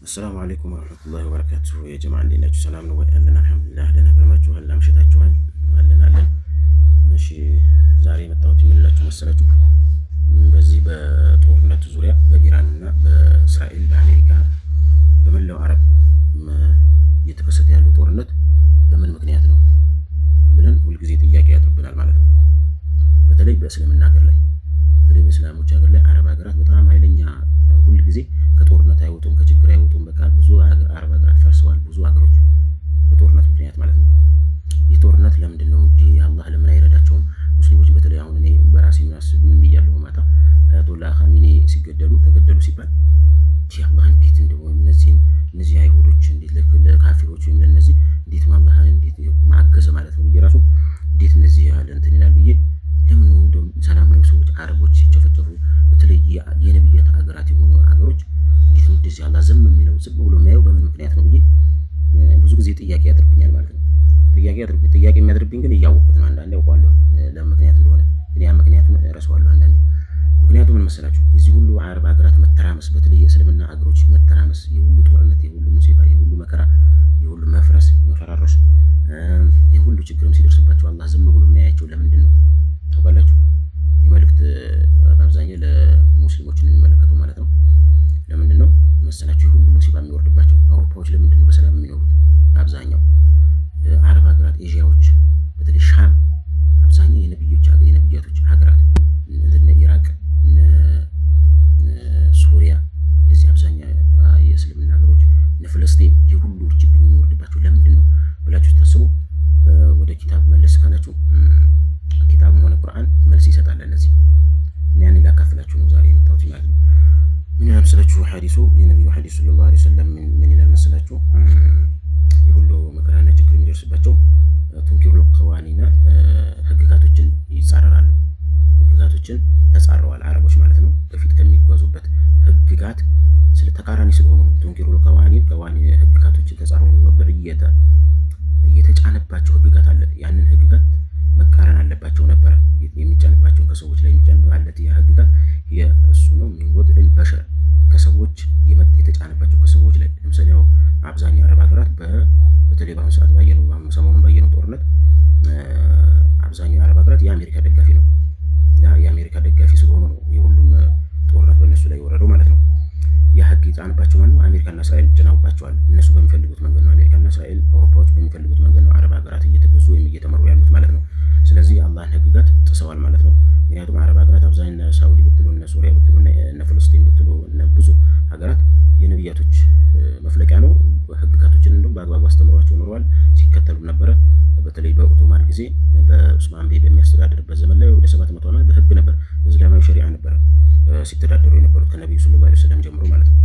السلام عليكم ورحمة الله وبركاته يا جماعة እንዴት ናችሁ? ሰላም ነው ወይ? አለን አልሐምዱሊላህ። ደህና ከረማችኋል? አምሽታችኋል? አለን። እሺ ዛሬ የመጣሁት የምላችሁ መሰላችሁ በዚህ በጦርነቱ ዙሪያ በኢራንና በእስራኤል በአሜሪካ በመላው አረብ እየተከሰተ ያለው ጦርነት በምን ምክንያት ነው ብለን ሁልጊዜ ጥያቄ ያጥርብናል ማለት ነው። በተለይ በእስልምና ሀገር ላይ በተለይ በእስላሞች ሀገር ላይ አረብ ሀገራት በጣም ኃይለኛ ሁልጊዜ ከጦርነት አይወጡም፣ ከችግር አይወጡም። በቃ ብዙ አረብ ሀገራት ፈርሰዋል፣ ብዙ ሀገሮች በጦርነት ምክንያት ማለት ነው። ይህ ጦርነት ለምንድን ነው እንጂ አላህ ለምን አይረዳቸውም? ሙስሊሞች በተለይ አሁን እኔ በራሴ ምን ብያለሁ ማታ አያቶላህ ኻሜኒ ተገደሉ ሲባል አላህ እንዴት እንደው እነዚህ አይሁዶች እንዴት ለካፊሮች ወይም ለነዚህ እንዴት አላህ እንዴት ማገዘ ማለት ነው ብዬ ራሱ እንዴት እነዚህ ያለ እንትን ይላል ብዬ ለምን ነው እንደው ሰላማዊ ሰዎች አረቦች ሲጨፈጨፉ በተለይ የነብያት ሀገራት የሆኑ ሀገሮች እንዴት ነው እንደዚህ አላህ ዝም የሚለው ዝም ብሎ የሚያየው በምን ምክንያት ነው ብዬ ብዙ ጊዜ ጥያቄ ያደርብኛል ማለት ነው። ጥያቄ የሚያደርብኝ ግን እያወቅሁት ነው። አንዳንዴ አውቀዋለሁ ለምን ምክንያት እንደሆነ ግን ያ ምክንያቱን እረሳዋለሁ አንዳንዴ። ምክንያቱም ምን መሰላችሁ የዚህ ሁሉ አረብ ሀገራት መተራመስ በተለይ የእስልምና ሀገሮች መተራመስ የሁሉ ጦርነት የሁሉ ሙሲባ የሁሉ መከራ የሁሉ መፈራረስ የሁሉ ችግርም ሲደርስባቸው አላህ ዝም ብሎ የሚያያቸው ለምንድን ነው ታውቃላችሁ? የመልእክት በአብዛኛው ለሙስሊሞች የሚመለከተው ማለት ነው። ለምንድን ነው መሰላችሁ የሁሉ ሙሲባ የሚወርድባቸው? አውሮፓዎች ለምንድን ነው በሰላም የሚኖሩት? በአብዛኛው አረብ ሀገራት ኤዥያዎች በተለይ ሻም አብዛኛው የነብያቶች ሀገራት እነ ኢራቅ እነ ሱሪያ እንደዚህ አብዛኛው የእስልምና ሀገሮች እነ ፍልስጤም የሁሉ እርጅብኝ የሚወርድባቸው ለምንድን ነው ብላችሁ ታስቡ። ወደ ኪታብ መለስ ካላችሁ ኪታብም ሆነ ቁርአን መልስ ይሰጣል ለነዚህ እና ያኔ ላካፍላችሁ ነው ዛሬ የመጣሁት ማለት ነው። ምን ይላል መሰላችሁ ሐዲሱ የነብዩ ሐዲስ ሰለላሁ ዐለይሂ ወሰለም ምን ይላል መሰላችሁ የሁሉ መከራና ችግር የሚደርስባቸው ቱንኪሩል ቀዋኒና ህግጋቶችን ይጻረራሉ። ህግጋቶችን ተጻረዋል አረቦች ማለት ነው። በፊት ከሚጓዙበት ህግጋት ስለ ተቃራኒ ስለሆኑ ነው። ቱንኪሩል ቀዋኒ ህግጋቶችን ተጻረሩ። ወብዕየተ የተጫነባቸው ህግጋት አለ። ያንን ህግጋት መቃረን አለባቸው ነበረ። የሚጫንባቸው ከሰዎች ላይ የሚጫን አለት ያ ህግጋት የእሱ ነው። ሚን ወድዕል በሸር ከሰዎች የተጫነባቸው ከሰዎች ላይ ለምሳሌ ያው አብዛኛው አረብ ሀገራት በተለይ በአሁኑ ሰዓት ሰሞኑን ባየነው ጦርነት አብዛኛው አረብ ሀገራት የአሜሪካ ደጋፊ ነው። የአሜሪካ ደጋፊ ስለሆኑ ነው የሁሉም ጦርነት በእነሱ ላይ የወረደው ማለት ነው። ያ ህግ የጫነባቸው ማለት ነው። አሜሪካና እስራኤል ጭነውባቸዋል። እነሱ በሚፈልጉት መንገድ ነው። አሜሪካና እስራኤል አውሮፓዎች በሚፈልጉት መንገድ ነው አረብ ሀገራት እየተገዙ ወይም እየተመሩ ያሉት ማለት ነው። ስለዚህ አላህን ህግጋት ጥሰዋል ማለት ነው። ምክንያቱም አረብ ሀገራት አብዛኛው ሳውዲ ብትሉ እነ ሱሪያ ብትሉ እነ ፍልስጤም ብትሉ እነ ብዙ ሀገራት የነብያቶች መፍለቂያ ነው። ህግጋቶችን እንደውም በአግባቡ አስተምሯቸው ኖረዋል፣ ሲከተሉ ነበረ። በተለይ በኦቶማን ጊዜ በኡስማን ቤ በሚያስተዳድርበት ዘመን ላይ ወደ 700 ዓመት በህግ ነበር፣ በእስላማዊ ሸሪዓ ነበር ሲተዳደሩ የነበሩት ከነብዩ ሰለላሁ ዐለይሂ ወሰለም ጀምሮ ማለት ነው።